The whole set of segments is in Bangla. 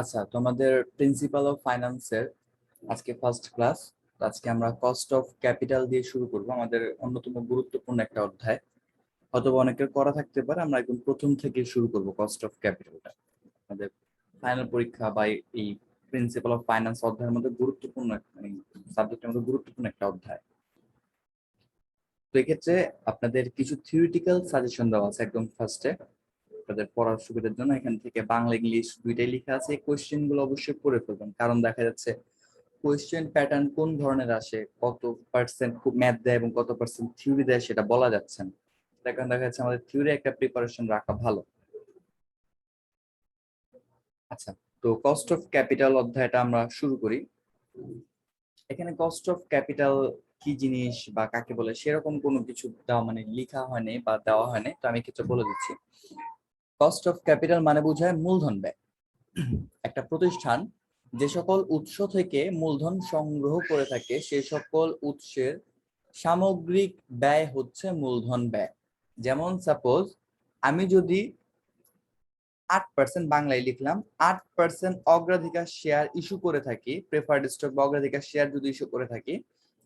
আচ্ছা, তোমাদের প্রিন্সিপাল অফ ফাইন্যান্সের আজকে ফার্স্ট ক্লাস। আজকে আমরা কস্ট অফ ক্যাপিটাল দিয়ে শুরু করব, আমাদের অন্যতম গুরুত্বপূর্ণ একটা অধ্যায়। হয়তো অনেকের করা থাকতে পারে, আমরা একদম প্রথম থেকে শুরু করব কস্ট অফ ক্যাপিটালটা। আমাদের ফাইনাল পরীক্ষা বা এই প্রিন্সিপাল অফ ফাইন্যান্স অধ্যায়ের মধ্যে গুরুত্বপূর্ণ মানে সাবজেক্টের মধ্যে গুরুত্বপূর্ণ একটা অধ্যায়। তো এক্ষেত্রে আপনাদের কিছু থিওরিটিক্যাল সাজেশন দেওয়া আছে একদম ফার্স্টে আপনাদের পড়ার সুবিধার জন্য। এখান থেকে বাংলা ইংলিশ দুইটাই লেখা আছে। এই কোয়েশ্চেন গুলো অবশ্যই পড়ে ফেলবেন, কারণ দেখা যাচ্ছে কোয়েশ্চেন প্যাটার্ন কোন ধরনের আসে, কত পার্সেন্ট ম্যাথ দেয় এবং কত পার্সেন্ট থিওরি দেয় সেটা বলা যাচ্ছে না। এখন দেখা যাচ্ছে আমাদের থিওরি একটা প্রিপারেশন রাখা ভালো। আচ্ছা, তো কস্ট অফ ক্যাপিটাল অধ্যায়টা আমরা শুরু করি। এখানে কস্ট অফ ক্যাপিটাল কি জিনিস বা কাকে বলে সেরকম কোনো কিছু দেওয়া মানে লেখা হয়নি বা দেওয়া হয়নি, তো আমি কিছু বলে দিচ্ছি। কস্ট অফ ক্যাপিটাল মানে বোঝায় মূলধন ব্যয়। একটা প্রতিষ্ঠান যে সকল উৎস থেকে মূলধন সংগ্রহ করে থাকে সে সকল উৎসের সামগ্রিক ব্যয় হচ্ছে মূলধন ব্যয়। যেমন সাপোজ আমি যদি 8% বাংলায় লিখলাম, 8% অগ্রাধিকার শেয়ার ইস্যু করে থাকি, প্রেফার্ড স্টক বা অগ্রাধিকার শেয়ার যদি ইস্যু করে থাকি,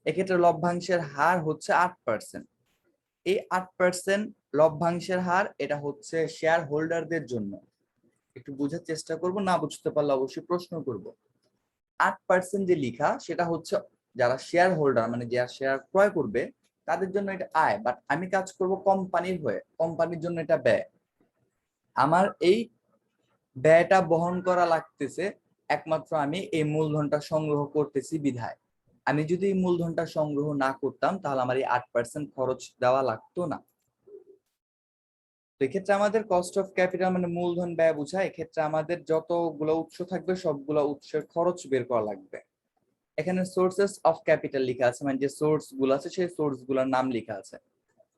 এক্ষেত্রে লভ্যাংশের হার হচ্ছে 8%। এই 8% লভ্যাংশের হার, এটা হচ্ছে শেয়ার হোল্ডারদের জন্য। একটু বোঝার চেষ্টা করব, না বুঝতে পারলে অবশ্যই প্রশ্ন করব। 8% যে লিখা সেটা হচ্ছে যারা শেয়ার হোল্ডার মানে যারা শেয়ার ক্রয় করবে তাদের জন্য এটা আয়, বাট আমি কাজ করব কোম্পানির হয়ে, কোম্পানির জন্য এটা ব্যয়। আমার এই ব্যয়টা বহন করা লাগতেছে একমাত্র আমি এই মূলধনটা সংগ্রহ করতেছি বিধায়। আমি যদি এই মূলধনটা সংগ্রহ না করতাম তাহলে আমার এই 8% খরচ দেওয়া লাগতো না। তো এক্ষেত্রে আমাদের কস্ট অফ ক্যাপিটাল মানে মূলধন ব্যয় বোঝায়। এক্ষেত্রে আমাদের যতগুলো উৎস থাকবে সবগুলো উৎসের খরচ বের করা লাগবে। এখানে সোর্সেস অফ ক্যাপিটাল লেখা আছে, মানে যে সোর্স গুলো আছে সেই সোর্স গুলোর নাম লেখা আছে।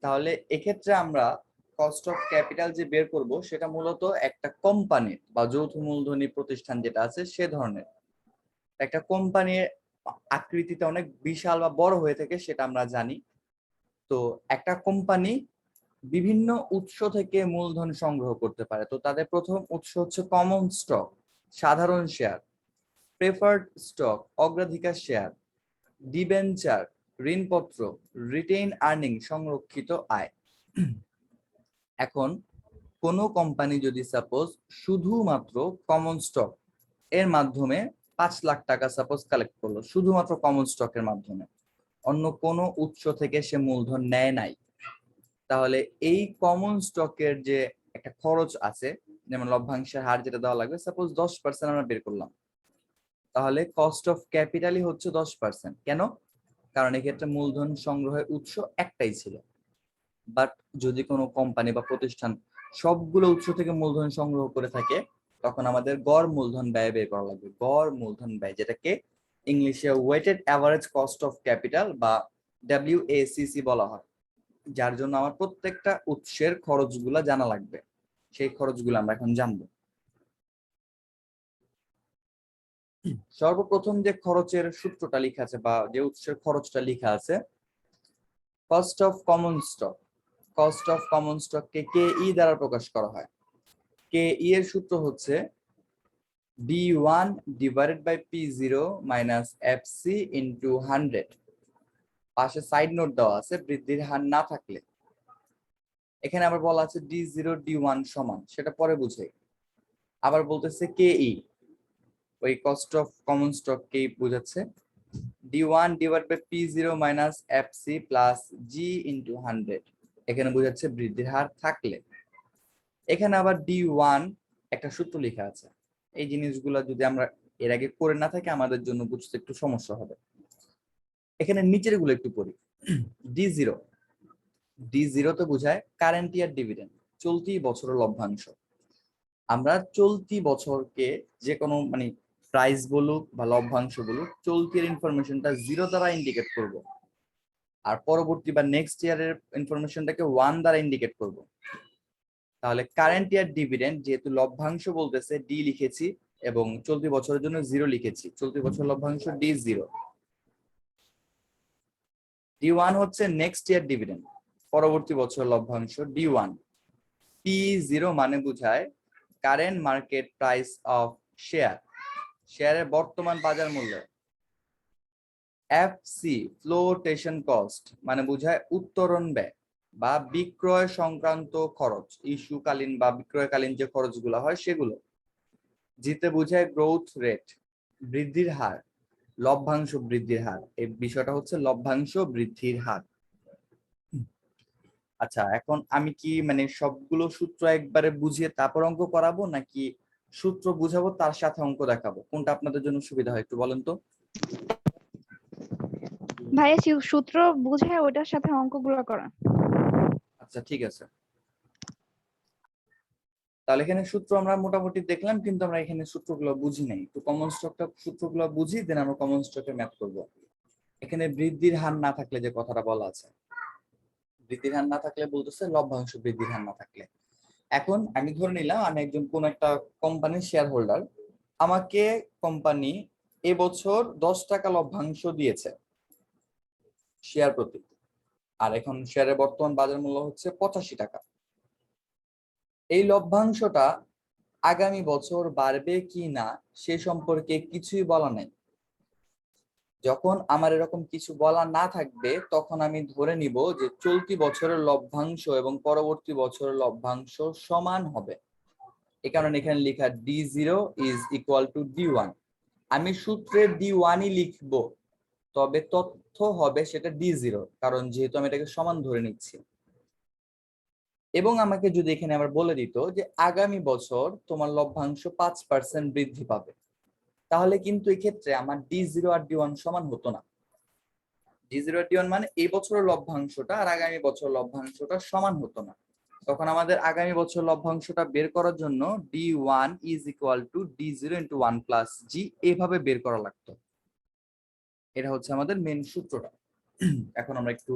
তাহলে এক্ষেত্রে আমরা কস্ট অফ ক্যাপিটাল যে বের করব সেটা মূলত একটা কোম্পানির বা যৌথ মূলধনী প্রতিষ্ঠান যেটা আছে সে ধরনের একটা কোম্পানির আকৃতিতে অনেক বিশাল বা বড় হয়ে থাকে সেটা আমরা জানি। তো একটা কোম্পানি বিভিন্ন উৎস থেকে মূলধন সংগ্রহ করতে পারে। তো তাদের প্রথম উৎস হচ্ছে কমন স্টক, সাধারণ শেয়ার, প্রেফার্ড স্টক, অগ্রাধিকার শেয়ার, ডিবেঞ্চার, ঋণপত্র, রিটেইন আর্নিং, সংরক্ষিত আয়। এখন কোন কোম্পানি যদি সাপোজ শুধুমাত্র কমন স্টক এর মাধ্যমে 5 লাখ টাকা সাপোজ কালেক্ট করলো, শুধুমাত্র কমন স্টকের মাধ্যমে, অন্য কোনো উৎস থেকে সে মূলধন নেয় নাই, তাহলে এই কমন স্টকের যে একটা খরচ আছে, যেমন লভ্যাংশের হার যেটা দেওয়া লাগবে, সাপোজ 10% আমরা বের করলাম, তাহলে কস্ট অফ ক্যাপিটালই হচ্ছে 10%। কেন? কারণ এক্ষেত্রে মূলধন সংগ্রহের উৎস একটাই ছিল। বাট যদি কোনো কোম্পানি বা প্রতিষ্ঠান সবগুলো উৎস থেকে মূলধন সংগ্রহ করে থাকে তখন আমাদের গড় মূলধন ব্যয় বের করা লাগবে। গড় মূলধন ব্যয়, যেটাকে ইংলিশে weighted average cost of capital বা WACC বলা হয়, যার জন্য আমার প্রত্যেকটা উৎসের খরচগুলা জানা লাগবে। সেই খরচগুলো আমরা এখন জানবো। সর্বপ্রথম যে খরচের সূত্রটা লেখা আছে বা যে উৎসের খরচটা লেখা আছে, cost of common stock. Cost of common স্টককে KE দ্বারা প্রকাশ করা হয়। KE এর সূত্র হচ্ছে D1 divided by P0 minus FC into 100। পাশে সাইড নোট দেওয়া আছে বৃদ্ধির হার না থাকলে। এখানে আবার বলা আছে D0 D1 সমান, সেটা পরে বুঝে। আবার বলতেছে KE, ওই কস্ট অফ কমন স্টক কে বোঝাচ্ছে। D1 divide by P0 minus FC plus G into 100, এখানে বোঝাচ্ছে বৃদ্ধির হার থাকলে। এখানে আবার D1 একটা সূত্র লেখা আছে। এই জিনিসগুলো যদি আমরা এর আগে করে না থাকি আমাদের জন্য বুঝতে একটু সমস্যা হবে। এখানে নিচের গুলো একটু পড়ি। D0, D0 তো বোঝায় কারেন্ট ইয়ার ডিভিডেন্ড, চলতি বছরের লভ্যাংশ। আমরা চলতি বছরকে যে কোনো মানে প্রাইস বলুক বা লভ্যাংশ বলুক, চলতির ইনফরমেশনটা 0 দ্বারা ইন্ডিকেট করব, আর পরবর্তী বা নেক্সট ইয়ারের ইনফরমেশনটাকে 1 দ্বারা ইন্ডিকেট করব। তাহলে কারেন্ট ইয়ার ডিভিডেন্ড, যেহেতু লভ্যাংশ বলতেছে ডি লিখেছি এবং চলতি বছরের জন্য 0 লিখেছি, চলতি বছর লভ্যাংশ D0। D1 হচ্ছে নেক্সট ইয়ার ডিভিডেন্ড, পরবর্তী বছর লভ্যাংশ D1। P0 মানে বোঝায় current market price of share, শেয়ারের বর্তমান বাজার মূল্য। এফসি ফ্লোটেশন কস্ট মানে বোঝায় উত্তরণ ব্যয় বা বিক্রয় সংক্রান্ত খরচ, ইস্যুকালীন বা বিক্রয়কালীন যে খরচগুলো হয় সেগুলো। জিতে বোঝায় গ্রোথ রেট বৃদ্ধির হার, লভ্যাংশ বৃদ্ধির হার। এই বিষয়টা হচ্ছে লভ্যাংশ বৃদ্ধির হার। আচ্ছা, এখন আমি কি মানে সবগুলো সূত্র একবারে বুঝিয়ে তারপর অঙ্ক করাবো, নাকি সূত্র বুঝাবো তার সাথে অঙ্ক দেখাবো? কোনটা আপনাদের জন্য সুবিধা হয় একটু বলেন তো। ভাইয়া সূত্র বুঝে ওটার সাথে অঙ্কগুলো করা। আচ্ছা ঠিক আছে, তাহলে এখানে সূত্র আমরা মোটামুটি দেখলাম, কিন্তু আমরা এখানে সূত্রগুলো বুঝি নাই। একটু কমন স্টকটা সূত্রগুলো বুঝি, দেন আমরা কমন স্টকে ম্যাথ করব। এখানে বৃদ্ধির হার না থাকলে যে কথাটা বলা আছে, বৃদ্ধির হার না থাকলে বলতেছে লভ্যাংশ বৃদ্ধির হার না থাকলে। এখন আমি ধরে নিলাম আমি একজন কোন একটা কোম্পানির শেয়ার হোল্ডার, আমাকে কোম্পানি এবছর 10 টাকা লভ্যাংশ দিয়েছে শেয়ার প্রতি, আর এখন শেয়ারের বর্তমান বাজার মূল্য হচ্ছে 85 টাকা। এই লভ্যাংশটা আগামী বছর বাড়বে কি না সে সম্পর্কে কিছুই বলা নাই। যখন আমার এরকম কিছু বলা না থাকবে তখন আমি ধরে নিব যে চলতি বছরের লভ্যাংশ এবং পরবর্তী বছরের লভ্যাংশ সমান হবে। এই কারণে এখানে লেখা D0 is equal two D1। আমি সূত্রে D1ই লিখবো, তবে তথ্য হবে সেটা D0, কারণ যেহেতু আমি এটাকে সমান ধরে নিচ্ছি। এবং আমাকে যদি এখানে আবার বলে দিত যে আগামী বছর তোমার লভ্যাংশ 5% বৃদ্ধি পাবে, তাহলে কিন্তু এক্ষেত্রে আমার D0 আর D1 সমান হতো না। D0 আর D1 মানে এই বছরের লভ্যাংশটা আর আগামী বছর লভ্যাংশটা সমান হতো না। তখন আমাদের আগামী বছর লভ্যাংশটা বের করার জন্য D1 is equal two D0 into 1 plus G এইভাবে বের করা লাগতো। এটা হচ্ছে আমাদের মেন সূত্রটা। এখন আমরা একটু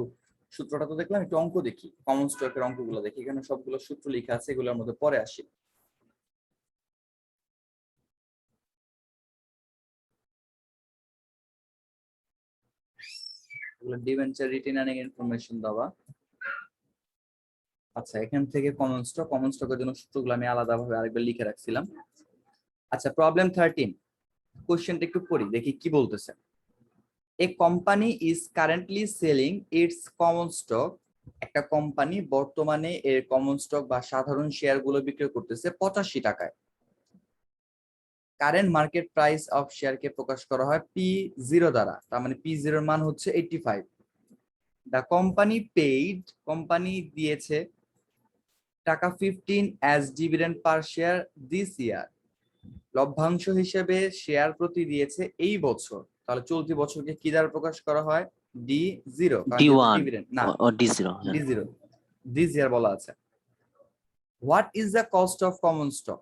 সূত্রটা তো দেখলাম, একটু অঙ্ক দেখি, কমন স্টকের অঙ্কগুলো দেখি। এখানে সবগুলো সূত্র লেখা আছে, এগুলোর মধ্যে পরে আসি। এগুলো ডিবেঞ্চার রিটেনারিং ইনফরমেশন দেওয়া। আচ্ছা, এখান থেকে কমন স্টকের জন্য সূত্রগুলো আমি আলাদাভাবে আরেকবার লিখে রাখছিলাম। আচ্ছা, প্রবলেম 13, কোশ্চেনটা একটু পড়ি দেখি কি বলতেছে। A company is currently selling its common stock. একটা কোম্পানি বর্তমানে এর কমন স্টক বা সাধারণ শেয়ার গুলো বিক্রি করতেছে 85 টাকায়। কারেন্ট মার্কেট প্রাইস অফ শেয়ারকে প্রকাশ করা হয় P0 দ্বারা, তার মানে P0 এর মান হচ্ছে 85। দ্য কোম্পানি পেইড, কোম্পানি দিয়েছে টাকা 15 as dividend per share this ইয়ার। লভ্যাংশ হিসেবে শেয়ার প্রতি দিয়েছে এই বছর। তাহলে চলতি বছরকে কি দ্বারা প্রকাশ করা হয়? D0, কারণ যেহেতু D1 ডিভিডেন্ড না, or D0 D0 দিস ইয়ার বলা আছে। What is the cost of common stock,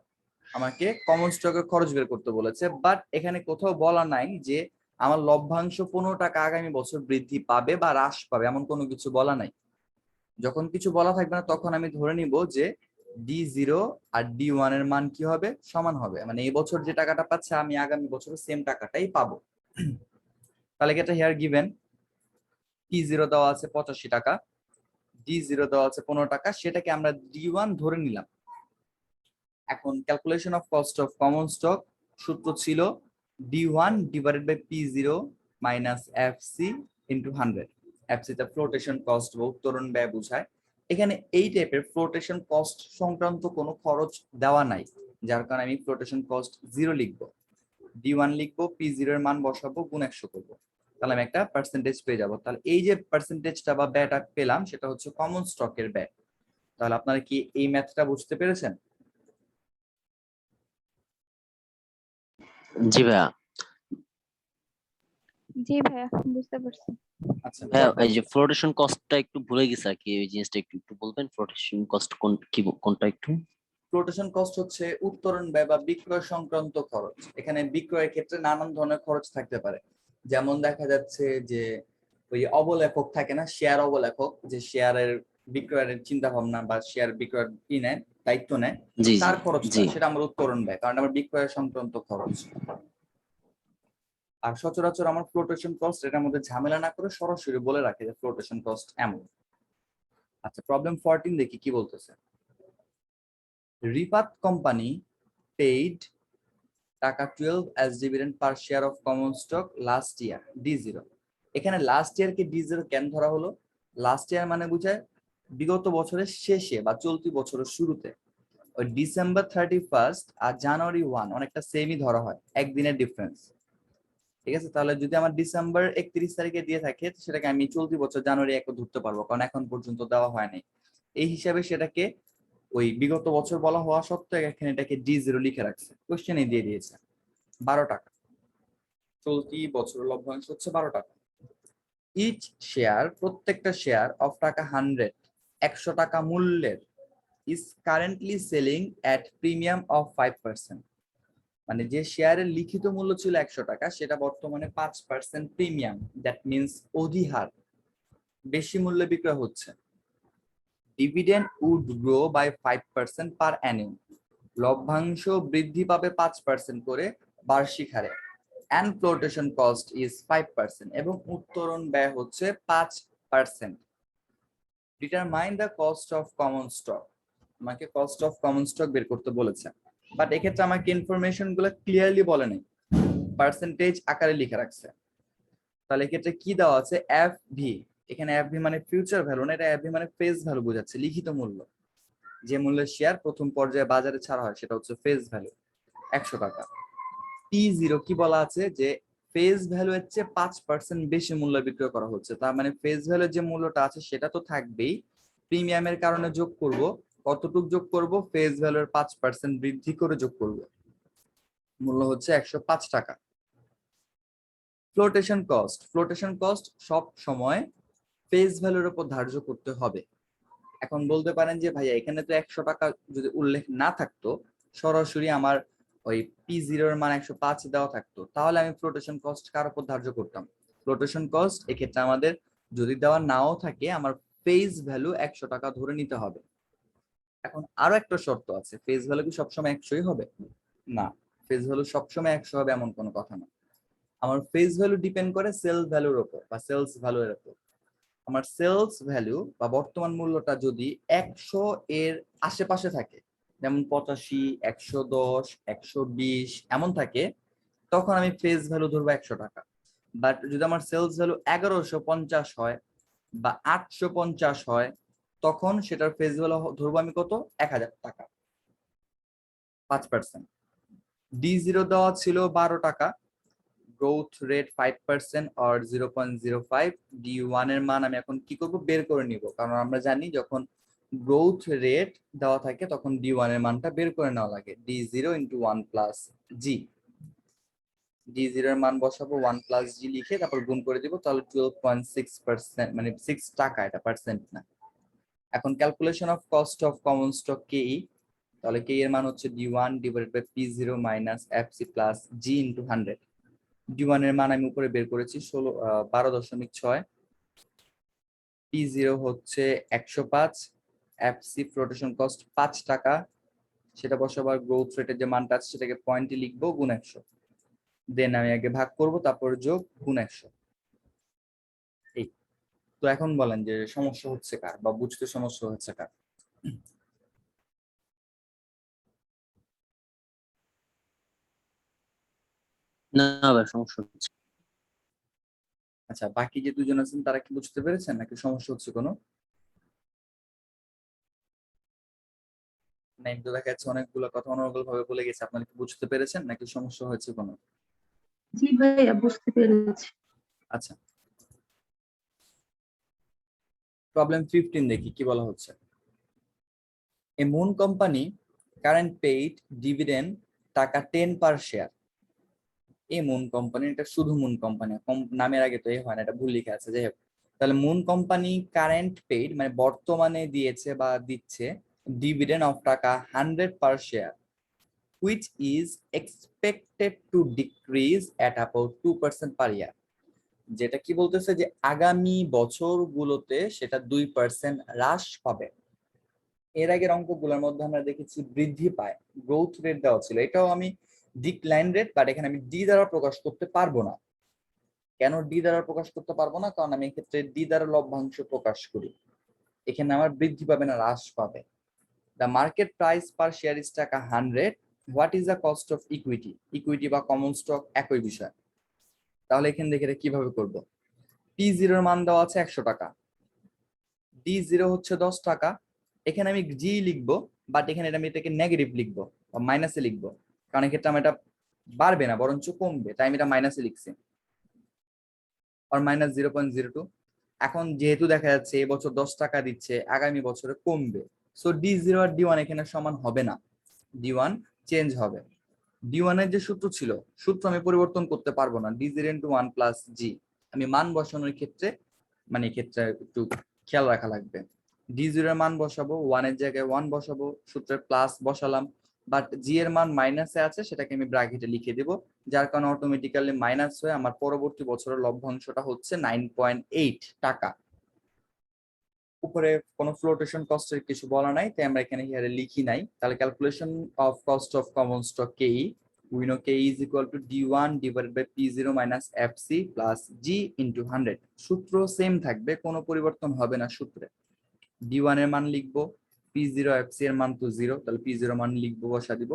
আমাকে কমন স্টকের খরচ বের করতে বলেছে, বাট এখানে কোথাও বলা নাই যে আমার লভ্যাংশ 15 টাকা আগামী বছর বৃদ্ধি পাবে বা হ্রাস পাবে, এমন কোনো কিছু বলা নাই। যখন কিছু বলা থাকবে না তখন আমি ধরে নিব যে D0 আর D1 এর মান কি হবে? সমান হবে। মানে এই বছর যে টাকাটা পাচ্ছে আমি আগামী বছর সেম টাকাটাই পাবো। তাহলে এটা হিয়ার গিভেন P0 দেওয়া আছে 85 টাকা, D0 দেওয়া আছে 15 টাকা, সেটাকে আমরা D1 ধরে নিলাম। এখন calculation of cost of common stock সূত্র ছিল D1 divided by P0 minus FC into 100। FC তে ফ্লোটেশন কস্ট বা উত্তরণ ব্যয় বোঝায়। এখানে এই টাইপের ফ্লোটেশন কস্ট সংক্রান্ত কোনো খরচ দেওয়া নাই, যার কারণে আমি ফ্লোটেশন কস্ট 0 লিখবো, D1 লিখবো, P0 এর মান বসাবো, গুণ 100 করবো, তাহলে আমি একটা পার্সেন্টেজ পেয়ে যাবো। তাহলে এই যে পার্সেন্টেজটা বা ব্যয়টা পেলাম সেটা হচ্ছে কমন স্টকের ব্যয়। তাহলে আপনারা কি এই ম্যাথটা বুঝতে পেরেছেন? জি ভাইয়া। জি ভাইয়া, বুঝতে পারছি। আচ্ছা ভাইয়া এই perfect। যে ফ্লোটেশন কস্টটা একটু ভুলে গেছি আর কি, ওই জিনিসটা একটু একটু বলবেন, ফ্লোটেশন কস্ট কোনটা একটু? ফ্লোটেশন কস্ট হচ্ছে উত্তরণ ব্যয় বা বিক্রয় সংক্রান্ত খরচ। এখানে বিক্রয়ের ক্ষেত্রে নানান ধরনের খরচ থাকতে পারে। যেমন দেখা যাচ্ছে যে ওই অবলেখক থাকে না, শেয়ার অবলেখক, যে শেয়ারের বিক্রয়ের চিন্তা ভাবনা বা শেয়ার বিক্রয়ের কি নেয়, দায়িত্ব নেয়, জি জি তার খরচটা জি। সেটা আমার উত্তরণ ব্যয়, কারণ আমার বিক্রয় সংক্রান্ত খরচ। আর সচরাচর আমার ফ্লোটেশন কস্ট এটার মধ্যে ঝামেলা না করে সরাসরি বলে রাখে যে ফ্লোটেশন কস্ট এমন। আচ্ছা, প্রবলেম 14 দেখি কি বলতেছে। রিপাত কোম্পানি পেইড টাকা 12 as dividend per share of common stock last year D0। এখানে লাস্ট ইয়ার কে D0 কেন ধরা হলো? লাস্ট ইয়ার মানে বোঝায় বিগত বছরের শেষে বা চলতি বছরের শুরুতে। ওই ডিসেম্বর 31 আর জানুয়ারি 1 অনেকটা সেমই ধরা হয়, একদিনের ডিফারেন্স। ঠিক আছে, তাহলে যদি আমার ডিসেম্বর 31 তারিখে দিয়ে থাকে সেটাকে আমি চলতি বছর জানুয়ারি 1 ধরতে পারবো, কারণ এখন পর্যন্ত দেওয়া হয়নি। এই হিসাবে সেটাকে ওই বিগত বছর বলা হওয়া সত্ত্বেও এখানে এটাকে D0 লিখে রাখছে, কোশ্চেনে দিয়ে দিয়েছে। 12 টাকা, চলতি বছর লভ্যাংশ হচ্ছে 12 টাকা। ইচ শেয়ার, প্রত্যেকটা শেয়ার অফ টাকা 100, 100 টাকা মূল্যের, is currently selling at premium of 5%। মানে যে শেয়ারের লিখিত মূল্য ছিল 100 টাকা, সেটা বর্তমানে 5% প্রিমিয়াম, দ্যাট মিনস অধিহার, বেশি মূল্যে বিক্রয় হচ্ছে। ডিভিডেন্ড উড গ্রো বাই 5% পার অ্যানুয়াম, লভ্যাংশ বৃদ্ধি পাবে 5% করে বার্ষিক হারে। অ্যান্ড ফ্লোটেশন কস্ট ইজ 5%, এবং উত্তোলন ব্যয় হচ্ছে 5%। Determine the cost of common stock, আমাকে কস্ট অফ কমন স্টক বের করতে বলেছে, বাট এক্ষেত্রে আমাকে ইনফরমেশন গুলো ক্লিয়ারলি বলে নেই, পার্সেন্টেজ আকারে লিখে রাখছে। তাহলে এক্ষেত্রে কি দেওয়া আছে? F V. এখানে এফ ভি মানে ফিউচার ভ্যালু না, এটা এফ ভি মানে ফেস ভ্যালু বোঝাচ্ছে, লিখিত মূল্য। যে মূল্যের শেয়ার প্রথম পর্যায়ে বাজারে ছাড়া হয় সেটা হচ্ছে ফেস ভ্যালু, 100 টাকা। P0 কি বলা আছে? যে ফেস ভ্যালু এর চেয়ে 5% বেশি মূল্য বিক্রয় করা হচ্ছে, তার মানে ফেস ভ্যালু যে মূল্যটা আছে সেটা তো থাকবেই, প্রিমিয়ামের কারণে যোগ করব। কতটুক যোগ করব? ফেস ভ্যালুর 5% বৃদ্ধি করে যোগ করব, মূল্য হচ্ছে 105 টাকা। ফ্লোটেশন কস্ট, ফ্লোটেশন কস্ট সব সময় ফেস ভ্যালুর উপর ধার্য করতে হবে। এখন বলতে পারেন যে ভাইয়া এখানে তো 100 টাকা যদি উল্লেখ না থাকতো, সরাসরি আমার ওই P0 এর মান 105 দেওয়া থাকতো, তাহলে আমি ফ্লোটেশন কস্ট কার উপর ধার্য করতাম? ফ্লোটেশন কস্ট এক্ষেত্রে আমাদের যদি দেওয়া নাও থাকে, আমার ফেস ভ্যালু 100 টাকা ধরে নিতে হবে। এখন আরো একটা শর্ত আছে, ফেস ভ্যালু কি সবসময় 100ই হবে? না, ফেস ভ্যালু সবসময় 100 হবে এমন কোনো কথা না। আমার ফেস ভ্যালু ডিপেন্ড করে সেলস ভ্যালুর উপর বা সেলস ভ্যালুর উপর। আমার সেলস ভ্যালু বা বর্তমান মূল্যটা যদি 100 এর আশেপাশে থাকে, যেমন 85, 110, 120 এমন থাকে, তখন আমি ফেস ভ্যালু ধরবো 100 টাকা। বাট যদি আমার সেলস ভ্যালু 1150 হয় বা 850 হয়, তখন সেটার ফেস ভ্যালু ধরবো আমি কত? 1000 টাকা, 5%। D0 দেওয়া ছিল 12 টাকা, গ্রোথ রেট 5% অর 0.05। D1 এর মান আমি এখন কি করব? বের করে নিব, কারণ আমরা জানি যখন গ্রোথ রেট দেওয়া থাকে তখন D1 এর মানটা বের করে নেওয়া লাগে। D0 ইন্টু 1 প্লাস জি। D0 এর মান বসাবো 1 প্লাস জি লিখে, তারপর গুণ করে দিব, তাহলে 12.6%, মানে 6 টাকা, এটা পার্সেন্ট না। এখন calculation of cost of common stock KE, তাহলে কে এর মান হচ্ছে D1 divided by P0 minus FC plus G into 100। D1 এর মান আমি উপরে বের করেছি 12.6, P0 হচ্ছে 105, FC ফ্লোটেশন কস্ট 5 টাকা, সেটা বসাবো, আর গ্রোথ রেটের যে মানটা আছে সেটাকে পয়েন্টে লিখবো, গুণ 100, দেন আমি আগে ভাগ করব, তারপর যোগ, গুণ 100। এই তো এখন বলেন যে সমস্যা হচ্ছে কার বা বুঝতে সমস্যা হচ্ছে কার? না ভাই, সমস্যা হচ্ছে। আচ্ছা, বাকি যে দুজন আছেন তারা কি বুঝতে পেরেছেন নাকি সমস্যা হচ্ছে কোনো? নাইম তো দেখা যাচ্ছে অনেকগুলো কথা অনর্গল ভাবে বলে গেছে, আপনারা কি বুঝতে পেরেছেন নাকি সমস্যা হয়েছে কোনো? জি ভাইয়া, বুঝতে পেরেছি। আচ্ছা, প্রবলেম 15 দেখি কি বলা হচ্ছে। A Moon company current paid dividend টাকা 10 পার শেয়ার। এই মুন কোম্পানি, এটা শুধু মুন কোম্পানি, নামের আগে তো এই হয় না, এটা ভুল লিখে আছে, যাই হোক। তাহলে মুন কোম্পানি কারেন্ট পেইড মানে বর্তমানে দিয়েছে বা দিচ্ছে ডিভিডেন্ড অফ টাকা 100 পার share, which is expected to decrease at about 2% per year। যেটা কি বলতেছে যে আগামী বছরগুলোতে সেটা 2% হ্রাস পাবে। এর আগের অঙ্কগুলোর মধ্যে আমরা দেখেছি বৃদ্ধি পায়, গ্রোথ রেট দেওয়া ছিল, এটাও আমি ডিক্লাইন রেট, বাট এখানে আমি ডি দ্বারা প্রকাশ করতে পারবো না। কেন ডি দ্বারা প্রকাশ করতে পারবো না? কারণ আমি এক্ষেত্রে ডি দ্বারা লভ্যাংশ প্রকাশ করি, এখানে আমার বৃদ্ধি পাবে না, হ্রাস পাবে। The market price per share is টাকা 100, what is the cost of equity, equity বা কমন স্টক একই বিষয়। তাহলে এখানে দেখে এটা কিভাবে করব, P0 এর মান দেওয়া আছে 100 টাকা, D0 হচ্ছে 10 টাকা। এখানে আমি জি লিখবো, বাট এখানে আমি এটাকে নেগেটিভ লিখবো বা মাইনাসে লিখবো, কারণ এক্ষেত্রে আমার এটা বাড়বে না বরঞ্চ কমবে, তাই আমি এটা মাইনাসে লিখছি, আর -0.02। এখন যেহেতু দেখা যাচ্ছে এবছর 10 টাকা দিচ্ছে, আগামী বছরে কমবে, সো D0 আর D1 এখানে সমান হবে না, D1 চেঞ্জ হবে। D1 এর যে সূত্র ছিল, সূত্র আমি পরিবর্তন করতে পারবো না, D0 × 1 + G। আমি মান বসানোর ক্ষেত্রে মানে ক্ষেত্রে একটু খেয়াল রাখা লাগবে। D0 এর মান বসাবো, 1 এর জায়গায় 1 বসাবো, সূত্রে প্লাস বসালাম, বাট জি এর মান মাইনাসে আছে, সেটাকে আমি ব্র্যাকেটে লিখে দেব, যার কারণে অটোমেটিক্যালি মাইনাস হয়ে আমার পরবর্তী বছরের লভ্যাংশটা হচ্ছে 9.8 টাকা। উপরে কোনো ফ্লোটেশন কস্টের কিছু বলা নাই, তাই আমরা এখানে হিয়ারে লিখি নাই। তাহলে calculation of cost of common stock KE, we know KE is equal to D1 divided by P0 minus FC plus G into 100। সূত্র সেম থাকবে, কোনো পরিবর্তন হবে না সূত্রে। D1 এর মান লিখবো, P0 FC এর মান তো 0, তাহলে P0 মান লিখবো, বসা দিব,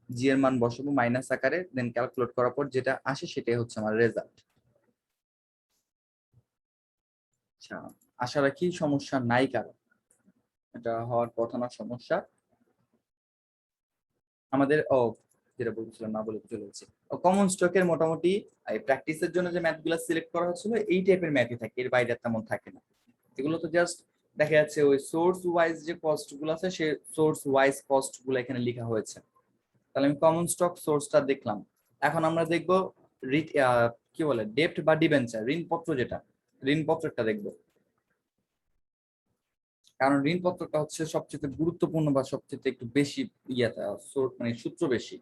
G এর মান বসাবো মাইনাস আকারে, দেন ক্যালকুলেট করার পর যেটা আসে সেটাই হচ্ছে আমার রেজাল্ট। আচ্ছা, আশা রাখি সমস্যা নাই কারো, এটা হওয়ার কথা না সমস্যা। আমাদের যেটা বলছিলাম না বলে চলে যাচ্ছে, কমন স্টকের মোটামুটি প্র্যাকটিসের জন্য যে ম্যাথগুলো সিলেক্ট করা হচ্ছিল এই টাইপের ম্যাথই থাকে, এর বাইরে তেমন থাকে না। এগুলো তো জাস্ট দেখা যাচ্ছে ওই সোর্স ওয়াইজ যে কস্ট গুলো আছে, সে সোর্স ওয়াইজ কস্ট গুলো এখানে লেখা হয়েছে। তাহলে আমি কমন স্টক সোর্সটা দেখলাম। এখন আমরা দেখবো কি বলে ডেপ্ট বা ডিবেঞ্চার, ঋণপত্র, যেটা ঋণপত্রটা দেখবো, কারণ ঋণপত্রটা হচ্ছে সবচেয়ে গুরুত্বপূর্ণ বা সবচেয়ে একটু বেশি ইয়াটা মানে সূত্র বেশি।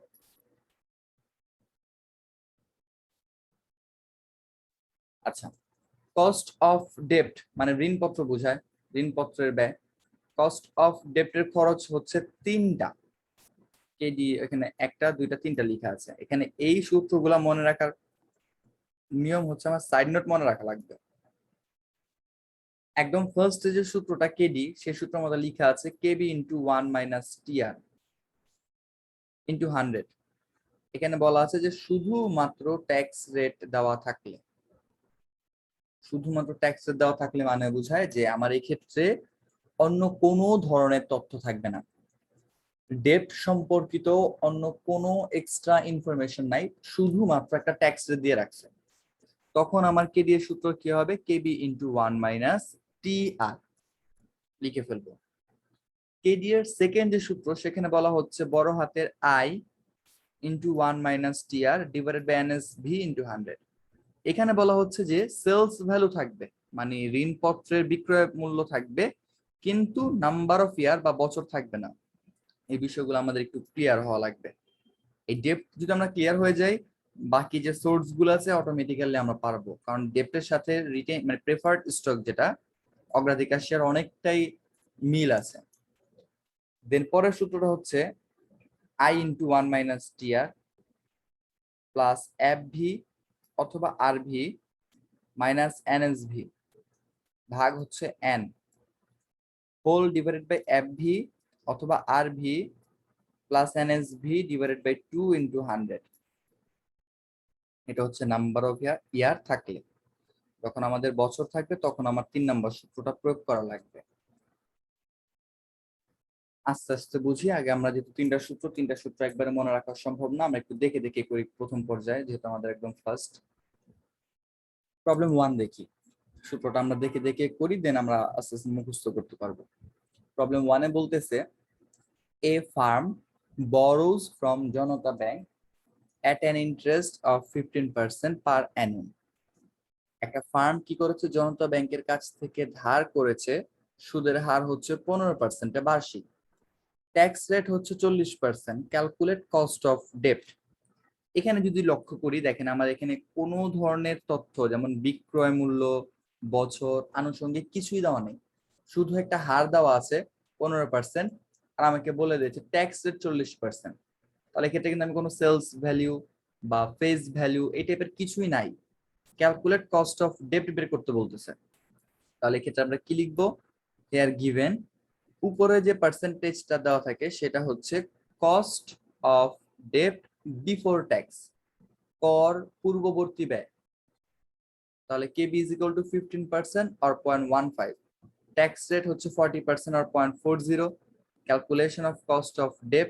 আচ্ছা, কস্ট অফ ডেপ্ট মানে ঋণপত্র বোঝায়, ঋণপত্রের ব্যয়। কস্ট অফ ডেপ্টের খরচ হচ্ছে 3টা, কেডি এখানে 1টা 2টা 3টা লেখা আছে। এখানে এই সূত্রগুলা মনে রাখার নিয়ম হচ্ছে আমার সাইড নোট মনে রাখা লাগবে। একদম ফার্স্ট যে সূত্রটা কেডি, সেই সূত্রের মধ্যে লেখা আছে কেবি ইন্টু 1 মাইনাস টিআর ইন্টু 100। এখানে বলা আছে যে শুধুমাত্র ট্যাক্স রেট দেওয়া থাকলে, শুধুমাত্র ট্যাক্স রেট দেওয়া থাকলে মানে বোঝায় যে আমার এই ক্ষেত্রে অন্য কোনো ধরনের তথ্য থাকবে না, ডেপ্ট সম্পর্কিত অন্য কোনো এক্সট্রা ইনফরমেশন নাই, শুধুমাত্র একটা ট্যাক্স রেট দিয়ে রাখছে। তখন আমার কেডি এর সূত্র কি হবে, কেবি ইন্টু 1 মাইনাস টিআর লিখে ফেলবো। কেডি এর সেকেন্ড যে সূত্র, সেখানে বলা হচ্ছে বড় হাতের I into 1 minus TR divided by NSV into 100। এখানে বলা হচ্ছে যে সেলস ভ্যালু থাকবে, মানে ঋণপত্রের বিক্রয় মূল্য থাকবে, কিন্তু নাম্বার অফ ইয়ার বা বছর থাকবে না। এই বিষয়গুলো আমাদের একটু ক্লিয়ার হওয়া লাগবে। এই ডেপ্ট যদি আমরা ক্লিয়ার হয়ে যাই, বাকি যে সোর্স গুলো আছে অটোমেটিক্যালি আমরা পারবো, কারণ ডেপ্টের সাথে রিটেন মানে প্রেফার্ড স্টক যেটা অগ্রাধিকার শেয়ার অনেকটাই মিল আছে। দেন পরের সূত্রটা হচ্ছে I into 1 minus TR plus F V অথবা আর ভি মাইনাস এনএসভি ভাগ হচ্ছে N whole divided by F V অথবা R V plus NSV divided by 2 into 100। এটা হচ্ছে নাম্বার অফ ইয়ার থাকলে। যখন আমাদের বছর থাকবে তখন আমার 3 নম্বর সূত্রটা প্রয়োগ করা লাগবে। আস্তে আস্তে বুঝি, আগে আমরা যেহেতু 3টা সূত্র একবারে মনে রাখা সম্ভব না, আমরা একটু দেখে দেখে করি প্রথম পর্যায়ে, যেহেতু আমাদের একদম ফার্স্ট। প্রবলেম 1 দেখি, সূত্রটা আমরা দেখে দেখে করি, দেন আমরা আস্তে আস্তে মুখস্থ করতে পারবো। প্রবলেম 1 বলতেছে a firm borrows from Janata bank at an interest of 15% per annum। একটা ফার্ম কি করেছে, জনতা ব্যাংকের কাছ থেকে ধার করেছে, সুদের হার হচ্ছে 15% বার্ষিক, ট্যাক্স রেট হচ্ছে 40%, ক্যালকুলেট কস্ট অফ ডেপ্ট। এখানে যদি লক্ষ্য করি, দেখেন আমার এখানে কোনো ধরনের তথ্য যেমন বিক্রয় মূল্য, বছর, আনুষঙ্গিক কিছুই দেওয়া নেই, শুধু একটা হার দেওয়া আছে 15%, আর আমাকে বলে দিয়েছে ট্যাক্স রেট 40%। তাহলে এক্ষেত্রে কিন্তু আমি কোনো সেলস ভ্যালু বা ফেস ভ্যালু এই টাইপের কিছুই নাই, ক্যালকুলেট কস্ট অফ ডেপ্ট বের করতে বলতেছে। তাহলে এক্ষেত্রে আমরা কি লিখবো, হেয়ার গিভেন, উপরে যে পার্সেন্টেজটা দেওয়া থাকে সেটা হচ্ছে cost of debt before tax, কর পূর্ববর্তী ব্যয়। তাহলে KB is equal to 15% or 0.15, tax rate হচ্ছে 40% or 0.40, calculation of cost of debt.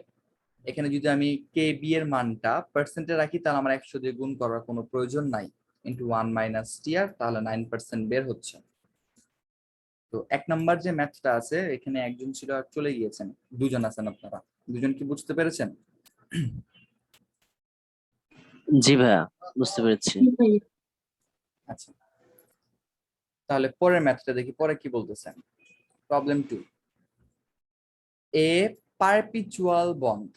এখানে যদি আমি কেবি এর মানটা পার্সেন্টে রাখি তাহলে আমার 100 দিয়ে গুণ করার কোনো প্রয়োজন নাই, ইন্টু 1 মাইনাস টিআর, তাহলে 9% বের হচ্ছে। তো 1 নাম্বার যে ম্যাথটা আছে এখানে একজন ছিল আর চলে গিয়েছেন, দুজন আছেন আপনারা, দুজন কি বুঝতে পেরেছেন? জি ভাইয়া, বুঝতে পেরেছি। জি ভাইয়া। আচ্ছা, তাহলে পরের ম্যাথটা দেখি পরে কি বলতেছেন। প্রবলেম 2, এ পারপিচুয়াল বন্ড।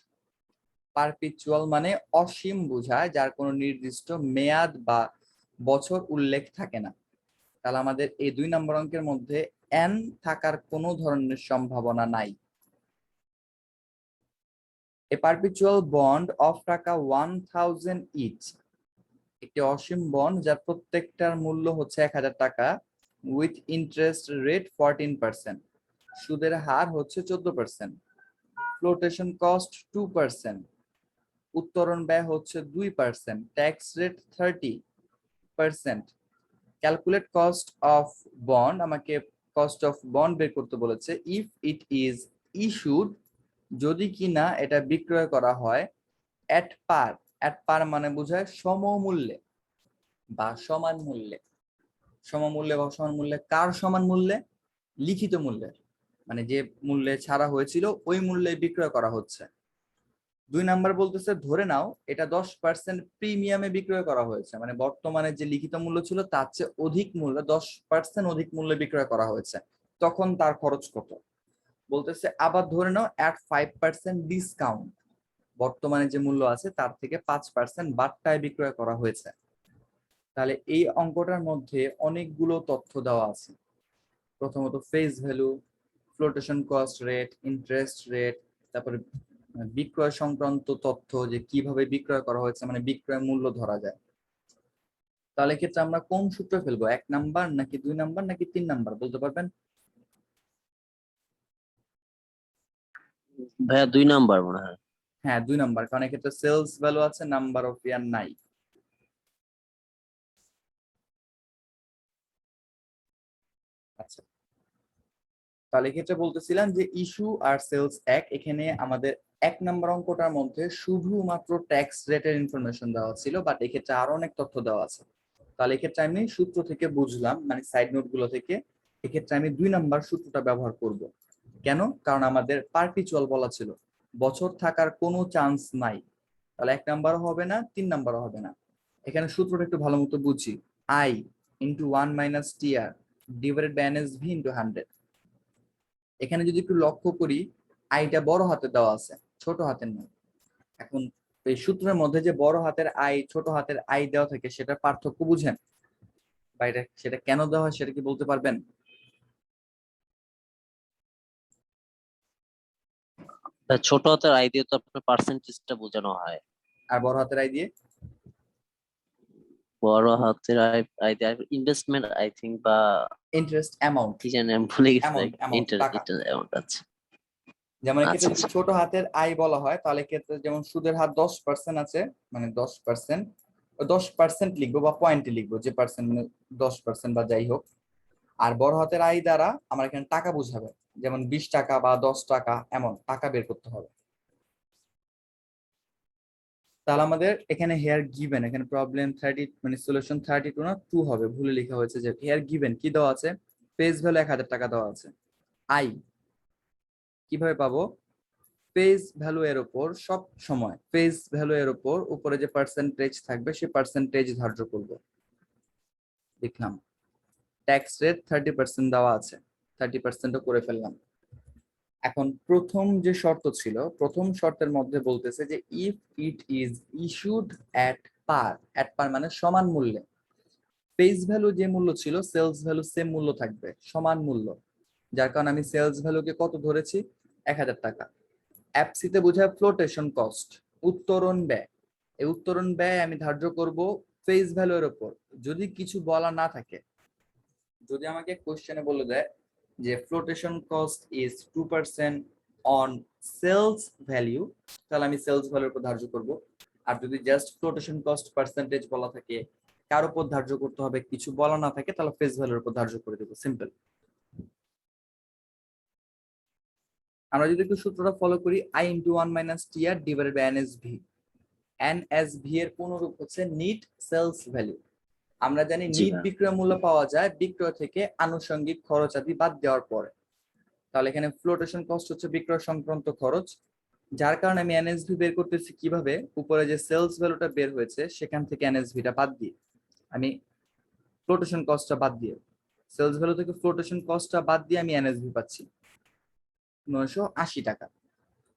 পারপিচুয়াল মানে অসীম বোঝায়, যার কোনো নির্দিষ্ট মেয়াদ বা বছর উল্লেখ থাকে না। তাহলে আমাদের এই 2 নম্বর অঙ্কের মধ্যে এন থাকার কোনো ধরনের সম্ভাবনা নাই। এ পারপিচুয়াল বন্ড অফ টাকা 1000 ইচ, একটি অসীম বন্ড যার প্রত্যেকটার মূল্য হচ্ছে 1000 টাকা, উইথ ইন্টারেস্ট রেট 14%, সুদের হার হচ্ছে 14%, ফ্লোটেশন কস্ট 2%, উত্তোলন ব্যয় হচ্ছে 2%, tax rate 30%, calculate cost of bond, আমাকে কস্ট অফ বন্ড বের করতে বলেছে। ইফ ইট ইজ ইস্যুড, যদি কিনা এটা বিক্রয় করা হয়, এট পার, এট পার মানে বোঝায় সমমূল্যে বা সমান মূল্যে। সমমূল্যে বা সমান মূল্যে কার সমান মূল্যে? লিখিত মূল্যে, মানে যে মূল্যে ছাড়া হয়েছিল ওই মূল্যে বিক্রয় করা হচ্ছে। 2 নাম্বার বলতেছে ধরে নাও এটা 10% প্রিমিয়ামে বিক্রয় করা হয়েছে, মানে বর্তমানে যে লিখিত মূল্য ছিল তার চেয়ে অধিক মূল্য, 10% অধিক মূল্যে বিক্রয় করা হয়েছে, তখন তার খরচ কত? বলতেছে আবার ধরে নাও এট 5% ডিসকাউন্ট, বর্তমানে যে মূল্য আছে তার থেকে 5% বাড়তায় বিক্রয় করা হয়েছে। তাহলে এই অঙ্কটার মধ্যে অনেকগুলো তথ্য দেওয়া আছে। প্রথমত face value, flotation cost rate, interest rate, তারপরে বিক্রয় সংক্রান্ত তথ্য, যে কিভাবে বিক্রয় করা হয়েছে, মানে বিক্রয় মূল্য ধরা যায়। তাহলে ক্ষেত্রে আমরা কোন সূত্র ফেলবো, 1 নাম্বার নাকি 2 নাম্বার নাকি 3 নাম্বার বলতে পারবেন? ভাইয়া 2 নাম্বার মনে হয়। হ্যাঁ 2 নাম্বার, কারণ এক্ষেত্রে সেলস ভ্যালু আছে, নাম্বার অফ ইয়ার নাই। আচ্ছা, তাহলে এক্ষেত্রে বলতেছিলাম যে ইস্যু আর সেলস এক, এখানে আমাদের 1 নাম্বার অঙ্কটার মধ্যে শুধুমাত্র ট্যাক্স রেটের ইনফরমেশন দেওয়া ছিল, বাট এক্ষেত্রে আরো অনেক তথ্য দেওয়া আছে। তাহলে এক্ষেত্রে আমি সূত্র থেকে বুঝলাম, মানে সাইড নোট গুলো থেকে, এক্ষেত্রে আমি 2 নাম্বার সূত্রটা ব্যবহার করব। কেন? কারণ আমাদের পারপিচুয়াল বলা ছিল, বছর থাকার কোনো চান্স নাই। তাহলে 1 নাম্বারও হবে না, 3 নাম্বারও হবে না। এখানে সূত্রটা একটু ভালো মতো বুঝি, I into 1 minus TR divided by NSV into 100। এখানে যদি একটু লক্ষ্য করি, আইটা বড় হাতে দেওয়া আছে, ছোট হাতের নয়। এখন এই সূত্রের মধ্যে যে বড় হাতের আই ছোট হাতের আই দেওয়া থাকে সেটার পার্থক্য বুঝেন, বা সেটা কেন দেওয়া হয় সেটা কি বলতে পারবেন? ছোট হাতের আই দিয়ে তো আপনার পার্সেন্টেজটা বোঝানো হয়, আর বড় হাতের আই দিয়ে বড় হাতের আই দিয়ে ইনভেস্টমেন্ট আই থিংক, বা ইন্টারেস্ট অ্যামাউন্ট, কি জানি আমি ভুলে গেছি। অ্যামাউন্ট টাকা। ইন্টারেস্ট অ্যামাউন্ট আছে। যেমন আচ্ছা এক্ষেত্রে যদি আচ্ছা। ছোট হাতের আই বলা হয় তাহলে ক্ষেত্রে যেমন সুদের হার 10% আছে, মানে 10%, 10% লিখবো বা পয়েন্টে লিখবো, যে পার্সেন্ট মানে 10% বা যাই হোক। আর বড় হাতের আই দ্বারা আমার এখানে টাকা বোঝাবে, যেমন 20 টাকা বা 10 টাকা, এমন টাকা বের করতে হবে। তাহলে আমাদের এখানে হেয়ার গিভেন, এখানে প্রবলেম 30 মানে সলিউশন 32 না 2 হবে, ভুলে লেখা হয়েছে। যে হেয়ার গিভেন কি দেওয়া আছে, ফেস ভ্যালু 1000 টাকা দেওয়া আছে। আই কিভাবে পাবো? ফেস ভ্যালু এর উপর, সব সময় ফেস ভ্যালু এর উপর উপরে যে পার্সেন্টেজ থাকবে সেই পার্সেন্টেজ ধার্য করব। দেখলাম ট্যাক্স রেট 30% দেওয়া আছে, 30%ও করে ফেললাম। এখন প্রথম যে শর্ত ছিল, প্রথম শর্তের মধ্যে বলতেছে যে ইফ ইট ইজ ইস্যুড এট পার, এট পার মানে সমান মূল্যে। ফেস ভ্যালু যে মূল্য ছিল সেলস ভ্যালু সেম মূল্য থাকবে, সমান মূল্য। যার কারণে আমি সেলস ভ্যালুকে কত ধরেছি, 1000 টাকা। অ্যাপসিতে বোঝায় ফ্লোটেশন কস্ট, উত্তোলন ব্যয়। এই উত্তোলন ব্যয় আমি ধার্য করব ফেস ভ্যালু এর উপর, যদি কিছু বলা না থাকে। যদি আমাকে কোশ্চেনে বলে দেয় যে flotation cost is 2% on sales value, তাহলে আমি সেলস ভ্যালুর উপর ধার্য করব। আর যদি জাস্ট ফ্লোটেশন কস্ট পার্সেন্টেজ বলা থাকে, কার উপর ধার্য করতে হবে কিছু বলা না থাকে, তাহলে ফেস ভ্যালুর উপর ধার্য করে দেবো, সিম্পল। আমরা যদি একটু সূত্রটা ফলো করি, I into 1 minus T R divided by NSV. NSV এর পুনরূপ হচ্ছে নিট সেলস ভ্যালু। আমরা জানি জি নিট ভাইয়া। বিক্রয় মূল্য পাওয়া যায় বিক্রয় থেকে আনুষঙ্গিক খরচ আদি বাদ দেওয়ার পরে। তাহলে এখানে ফ্লোটেশন কস্ট হচ্ছে বিক্রয় সংক্রান্ত খরচ, যার কারণে আমি এনএসভি বের করতেছি কিভাবে, উপরে যে সেলস ভ্যালুটা বের হয়েছে সেখান থেকে এনএসভিটা বাদ দিয়ে, আমি ফ্লোটেশন কস্টটা বাদ দিয়ে, সেলস ভ্যালু থেকে ফ্লোটেশন কস্টটা বাদ দিয়ে আমি এনএসভি পাচ্ছি 980 টাকা।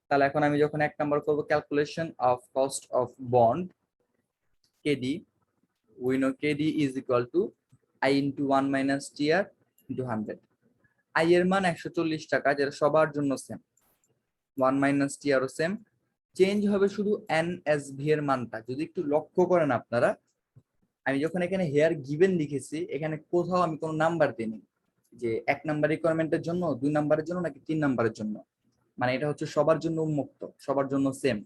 তাহলে এখন আমি যখন 1 নাম্বার করব calculation of cost of bond KD, we know KD is equal to I into 1 minus TR into 100. I এর মান 140 টাকা, যেটা সবার জন্য সেম। 1 minus TR ও সেম, চেঞ্জ হবে শুধু NSV এর মানটা। যদি একটু লক্ষ্য করেন আপনারা, আমি যখন এখানে হেয়ার গিভেন লিখেছি, এখানে কোথাও আমি কোনো নাম্বার দিইনি যে 1 নাম্বার রিকোয়ারমেন্টের জন্য, 2 নাম্বারের জন্য নাকি 3 নাম্বারের জন্য। মানে এটা হচ্ছে সবার জন্য উন্মুক্ত, সবার জন্য সেম।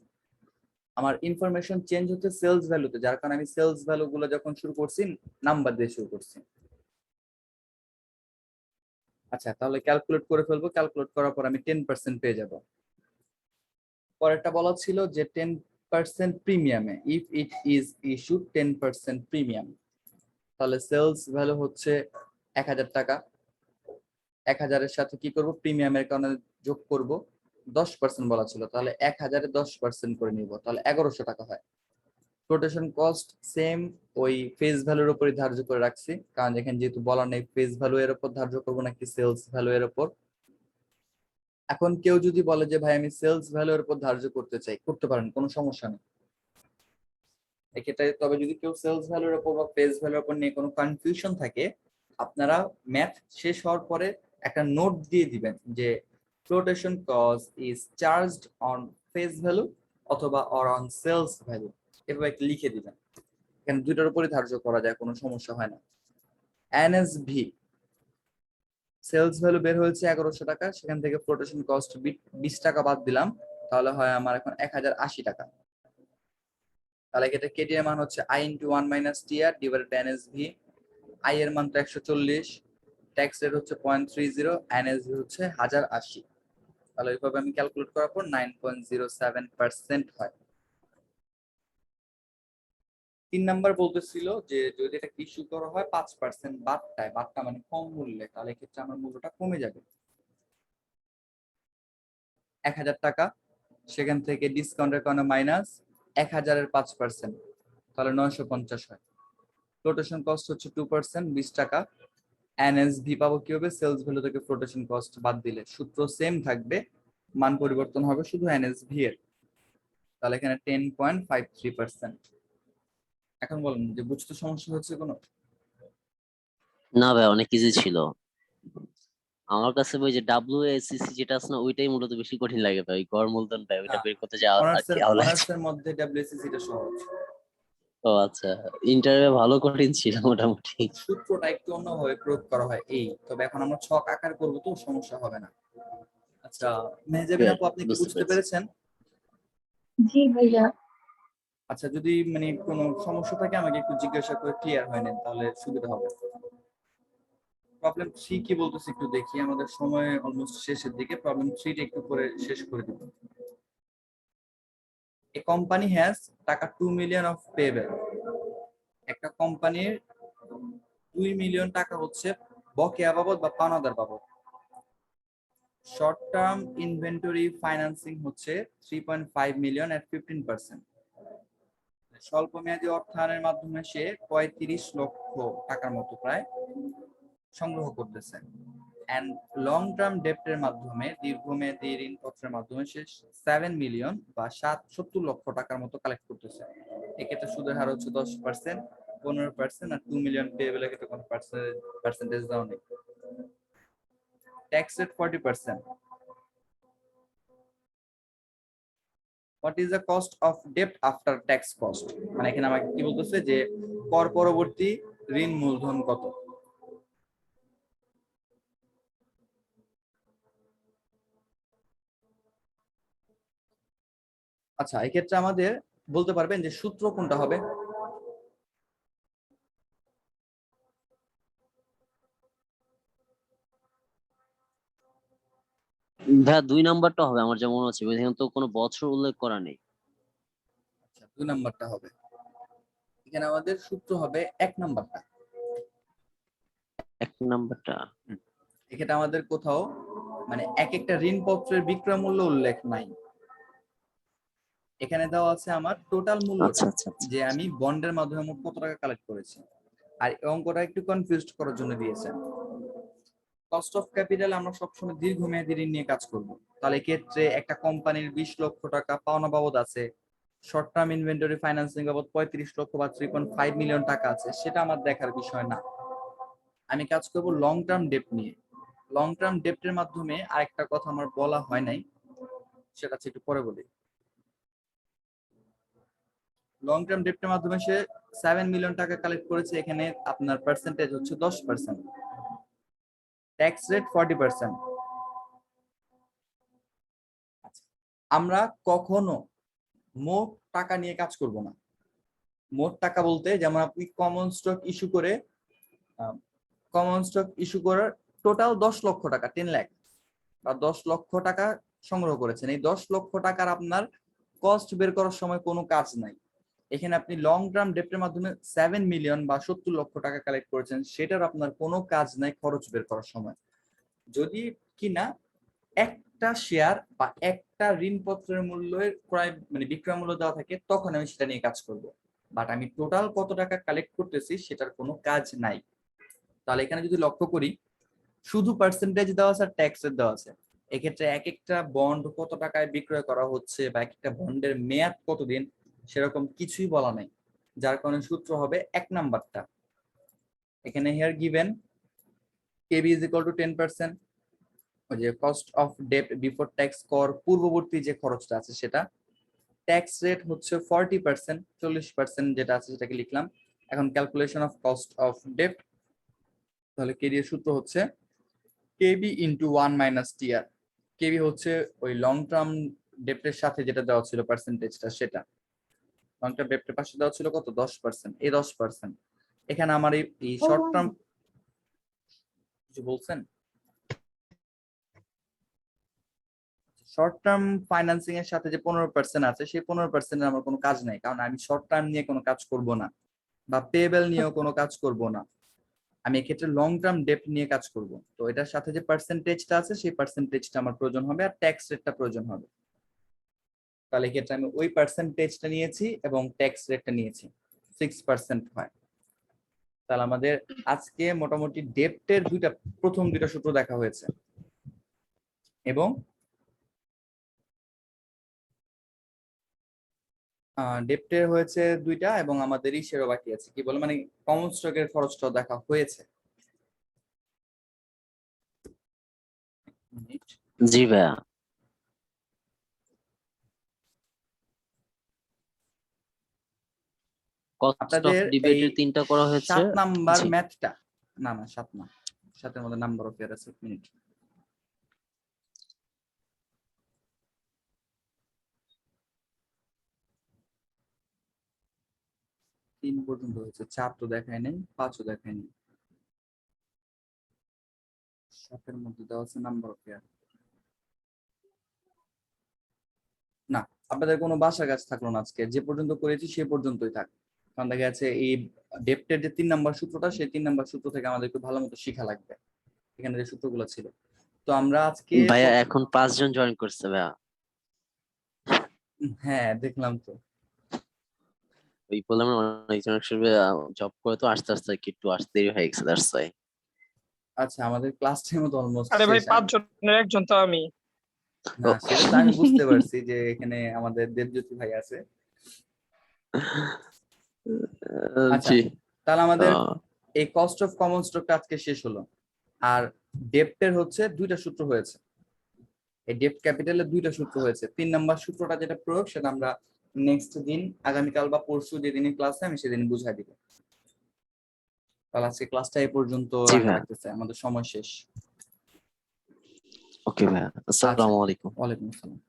আমার ইনফরমেশন চেঞ্জ হচ্ছে সেলস ভ্যালুতে, যার কারণে আমি সেলস ভ্যালু গুলো যখন শুরু করছি নাম্বার দিয়ে শুরু করছি। আচ্ছা, তাহলে ক্যালকুলেট করে ফেলবো, ক্যালকুলেট করার পর আমি 10% পেয়ে যাব। পরেরটা বলা ছিল যে 10% প্রিমিয়ামে, if it is issued 10% premium, তাহলে সেলস ভ্যালু হচ্ছে 1000 টাকা। 1000 এর সাথে কি করব, প্রিমিয়ামের কারণে যোগ করব, 10% বলা ছিল, তাহলে 1000 এ 10% করে নিব, তাহলে 1100 টাকা হয়। ফ্লোটেশন কস্ট সেম, ওই ফেস ভ্যালুর উপরই ধার্য করে রাখছি, কারণ এখানে যেহেতু বলা নেই ফেস ভ্যালু এর উপর ধার্য করবো নাকি সেলস ভ্যালু এর উপর। এখন কেউ যদি বলে যে ভাই আমি সেলস ভ্যালু এর উপর ধার্য করতে চাই, করতে পারেন, কোনো সমস্যা নেই এক্ষেত্রে। তবে যদি কেউ সেলস ভ্যালুর উপর বা ফেস ভ্যালুর উপর নিয়ে কোনো কনফিউশন থাকে, আপনারা ম্যাথ শেষ হওয়ার পরে একটা নোট দিয়ে দিবেন যে flotation cost is charged on face value অথবা অর অন সেলস ভ্যালু, এভাবে একটা লিখে দিবেন। এখানে দুইটার উপরই ধার্য করা যায়, কোনো সমস্যা হয় না। এনএসভি সেলস ভ্যালু বের হয়েছে 1100 টাকা, সেখান থেকে ফ্লোটেশন কস্ট 20 টাকা বাদ দিলাম, তাহলে হয় আমার এখন 1080 টাকা। তাহলে এটা কেটি এর মান হচ্ছে I into 1 minus TR divided by NSV. I এর মান তো 140, ট্যাক্স রেট হচ্ছে 0.30, এনএসভি হচ্ছে 1080। তাহলে এইভাবে আমি ক্যালকুলেট করার পর 9.07% হয়। 3 নাম্বার বলতেছিল যে যদি এটা ইস্যু করা হয় 5% বাদটা মানে কম মূল্যে, তাহলে ক্ষেত্রে আমার মূল্যটা কমে যাবে। 1000 টাকা, সেখান থেকে ডিসকাউন্টের কারণে মাইনাস 1000 এর 5%, তাহলে 950 হয়। ফ্লোটেশন কস্ট হচ্ছে 2%, 20 টাকা। এনএসভি পাবো কিভাবে, সেলস ভ্যালু থেকে ফ্লোটেশন কস্ট বাদ দিলে, সূত্র সেম থাকবে, মান পরিবর্তন হবে শুধু এনএসভি এর। তাহলে এখানে 10.53%। এখন বলেন যে বুঝতে সমস্যা হচ্ছে কোনো? না ভাই, অনেক ইজি ছিল। আমার কাছে ওই যে WACC যেটা আছে না, ওইটাই মূলত বেশি কঠিন লাগে ভাই, গড় মূলধন ভাই, ওইটা বের করতে যাওয়া আর কি আওলা। অনার্স এর মধ্যে ডব্লিউএসসি টা সহজ, ও আচ্ছা, ইন্টারভিউ ভালো কঠিন ছিল মোটামুটি। সূত্রটা একটু অন্যভাবে প্রয়োগ করা হয় এই, তবে এখন আমরা ছক আকার করবো তো সমস্যা হবে না। আচ্ছা, মেহজাবিন আপু আপনি কি বুঝতে বুঝতে পেরেছি। পেরেছেন? জি ভাইয়া। আচ্ছা, যদি মানে কোনো সমস্যা থাকে আমাকে একটু জিজ্ঞাসা করে ক্লিয়ার হয়ে নেন, তাহলে সুবিধা হবে। প্রবলেম 3 কি বলতেছে একটু দেখি, আমাদের সময় অলমোস্ট শেষের দিকে, প্রবলেম 3 টা একটু করে শেষ করে দিব। এ কোম্পানি হ্যাজ টাকা 2 মিলিয়ন অফ পেয়েবল। একটা কোম্পানির 2 মিলিয়ন টাকা হচ্ছে বকেয়া বাবদ বা পাওনাদার বাবদ। শর্ট টার্ম ইনভেন্টরি ফাইন্যান্সিং হচ্ছে 3.5 মিলিয়ন এট 15%। স্বল্প মেয়াদী অর্থায়নের মাধ্যমে সে 35 লক্ষ টাকার মতো প্রায় সংগ্রহ করতেছে। এন্ড লং টার্ম ডেপ্টের মাধ্যমে, দীর্ঘমেয়াদী ঋণপত্রের মাধ্যমে সে 7 মিলিয়ন বা 70 লক্ষ টাকার মতো কালেক্ট করতেছে। এক্ষেত্রে সুদের হার হচ্ছে 10%, 15%, আর 2 মিলিয়ন পেয়েবলের ক্ষেত্রে কোনো পার্সেন্টেজ দেওয়া নেই। Tax rate 40%। What is the cost of ডেপ্ট আফটার ট্যাক্স কস্ট, মানে এখানে আমাকে কি বলতেছে যে কর পরবর্তী ঋণ মূলধন কত। আচ্ছা, এক্ষেত্রে আমাদের বলতে পারবেন যে সূত্র কোনটা হবে? ভাইয়া 2 নাম্বারটা হবে আমার যা মনে হচ্ছে, এখানে তো কোনো বছর উল্লেখ করা নেই। আচ্ছা, 2 নাম্বারটা হবে। এখানে আমাদের সূত্র হবে 1 নাম্বারটা। 1 নাম্বারটা এক্ষেত্রে আমাদের কোথাও মানে এক একটা ঋণপত্রের বিক্রয় মূল্য উল্লেখ নাই। এখানে দেওয়া আছে আমার টোটাল মূল্যটা, আচ্ছা। যে আমি বন্ডের মাধ্যমে মোট কত টাকা কালেক্ট করেছি। আর এই অঙ্কটা একটু কনফিউজড করার জন্য দিয়েছে। কস্ট অফ ক্যাপিটাল আমরা সবসময় দীর্ঘমেয়াদী ঋণ নিয়ে কাজ করব। তাহলে ক্ষেত্রে একটা কোম্পানির 20 লক্ষ টাকা পাওনা বাবদ আছে, শর্ট টার্ম ইনভেন্টরি ফাইন্যান্সিং বাবদ 35 লক্ষ বা 3.5 মিলিয়ন টাকা আছে, সেটা আমার দেখার বিষয় না। আমি কাজ করব লং টার্ম ডেট নিয়ে। লং টার্ম ডেপ্টের মাধ্যমে আরেকটা কথা আমার বলা হয় নাই, সেটা হচ্ছে একটু পরে বলি। লং টার্ম ডেপ্টের মাধ্যমে সে 7 মিলিয়ন টাকা কালেক্ট করেছে। এখানে আপনার পার্সেন্টেজ হচ্ছে 10%, ট্যাক্স রেট 40%। আমরা কখনো মোট টাকা নিয়ে কাজ করব না। মোট টাকা বলতে যেমন আপনি কমন স্টক ইস্যু করার টোটাল 10 লক্ষ টাকা, 10 লাখ বা 10 লক্ষ টাকা সংগ্রহ করেছেন, এই 10 লক্ষ টাকার আপনার কস্ট বের করার সময় কোনো কাজ নাই। এখানে আপনি লং টার্ম ডেপ্টের মাধ্যমে 7 মিলিয়ন বা 70 লক্ষ টাকা কালেক্ট করেছেন, সেটার আপনার কোনো কাজ নাই খরচ বের করার সময়। যদি কিনা একটা শেয়ার বা একটা ঋণপত্রের মূল্যের ক্রয় মানে বিক্রয় মূল্য দেওয়া থাকে, তখন আমি সেটা নিয়ে কাজ করব। বাট আমি টোটাল কত টাকা কালেক্ট করতেছি সেটার কোনো কাজ নাই। তাহলে এখানে যদি লক্ষ্য করি, শুধু পার্সেন্টেজ দেওয়া আছে আর ট্যাক্স রেট দেওয়া আছে। এক্ষেত্রে এক একটা বন্ড কত টাকায় বিক্রয় করা হচ্ছে বা এক একটা বন্ডের মেয়াদ কতদিন, সেরকম কিছুই বলা নাই। যার কারণে সূত্র হবে 1 নাম্বারটা। এখানে here given KB is equal to 10%, ওই যে cost of debt before tax কর পূর্ববর্তী যে খরচটা আছে সেটা। ট্যাক্স রেট হচ্ছে 40%, 40% যেটা আছে সেটাকে লিখলাম। এখন calculation of cost of debt, তাহলে কেডি এর সূত্র হচ্ছে KB into 1 minus TR. KB হচ্ছে ওই লং টার্ম ডেপ্টের সাথে যেটা দেওয়া ছিল পার্সেন্টেজটা, সেটা লং টার্ম ডেপ্টের পাশে দেওয়া ছিল কত, 10%। এই 10% এখানে আমার এই শর্ট টার্ম কিছু বলছেন, শর্ট টার্ম ফাইন্যান্সিং এর সাথে যে 15% আছে, সেই 15% আমার কোনো কাজ নাই, কারণ আমি শর্ট টার্ম নিয়ে কোনো কাজ করব না বা পেয়েবল নিয়েও কোনো কাজ করব না। আমি এক্ষেত্রে লং টার্ম ডেপ্ট নিয়ে কাজ করব। তো এটার সাথে যে পার্সেন্টেজটা আছে সেই পার্সেন্টেজটা আমার প্রয়োজন হবে, আর ট্যাক্স রেটটা প্রয়োজন হবে। তাহলে এক্ষেত্রে আমি ওই পার্সেন্টেজটা নিয়েছি এবং ট্যাক্স রেটটা নিয়েছি, 6% হয়। তাহলে আমাদের আজকে মোটামুটি ডেপ্টের প্রথম দুইটা সূত্র দেখা হয়েছে, এবং ডেপ্টের হয়েছে দুইটা, এবং আমাদের ইসেরও বাকি আছে, কি বলে মানে কমন স্টকের খরচটাও দেখা হয়েছে। জি ভাইয়া। কস্ট অফ আপনাদের এই ডিবেটের 3টা করা হয়েছে। 7 নাম্বার জি ম্যাথটা, না 7 না, 7-এর মধ্যে নাম্বার অফ ইয়ার আছে, 1 মিনিট। তিন পর্যন্ত হয়েছে, 4 তো দেখায় নাই, 5ও দেখায় নাই। 7-এর মধ্যে দেওয়া আছে নাম্বার অফ ইয়ার। না, আপনাদের কোনো বাসা কাজ থাকলো না আজকে, যে পর্যন্ত করেছি সে পর্যন্তই থাক। কারণ দেখা যাচ্ছে এই ডেপ্টের যে 3 নাম্বার সূত্রটা, সেই 3 নাম্বার সূত্র থেকে আমাদের একটু ভালো মতো শিখা লাগবে, এখানে যে সূত্রগুলো ছিল। তো আমরা আজকে ভাইয়া, এখন 5 জন জয়েন করছে ভাইয়া। হ্যাঁ দেখলাম তো। ওই বললাম না, অনেকজন একসাথে জব করে, তো আস্তে আস্তে একটু আসতে দেরি হয়ে গেছে, দ্যাটস ওয়াই। আচ্ছা, আমাদের ক্লাস টাইম তো অলমোস্ট আরে ভাই, শেষ। 5 জনের একজন তো আমি। না, সেটা তো আমি বুঝতে পারছি যে এখানে আমাদের দেবজ্যোতি ভাই আছে। আচ্ছা, জি। তাহলে আমাদের এই কস্ট অফ কমন স্টকটা আজকে শেষ হলো। আর ডেপ্টের হচ্ছে দুইটা সূত্র হয়েছে, এই ডেপ্ট ক্যাপিটালের দুইটা সূত্র হয়েছে। 3 নাম্বার সূত্রটা যেটা প্রয়োগ, সেটা আমরা নেক্সট দিন, আগামীকাল বা পরশু যেদিনই ক্লাসে আমি সেদিন বুঝাই দিব। তাহলে আজকে ক্লাসটা এই পর্যন্ত জি রাখা ভাইয়া। লাগতেছে, আমাদের সময় শেষ। ওকে ভাইয়া, আচ্ছা, আসসালামু আলাইকুম। ওয়ালাইকুম আসসালাম।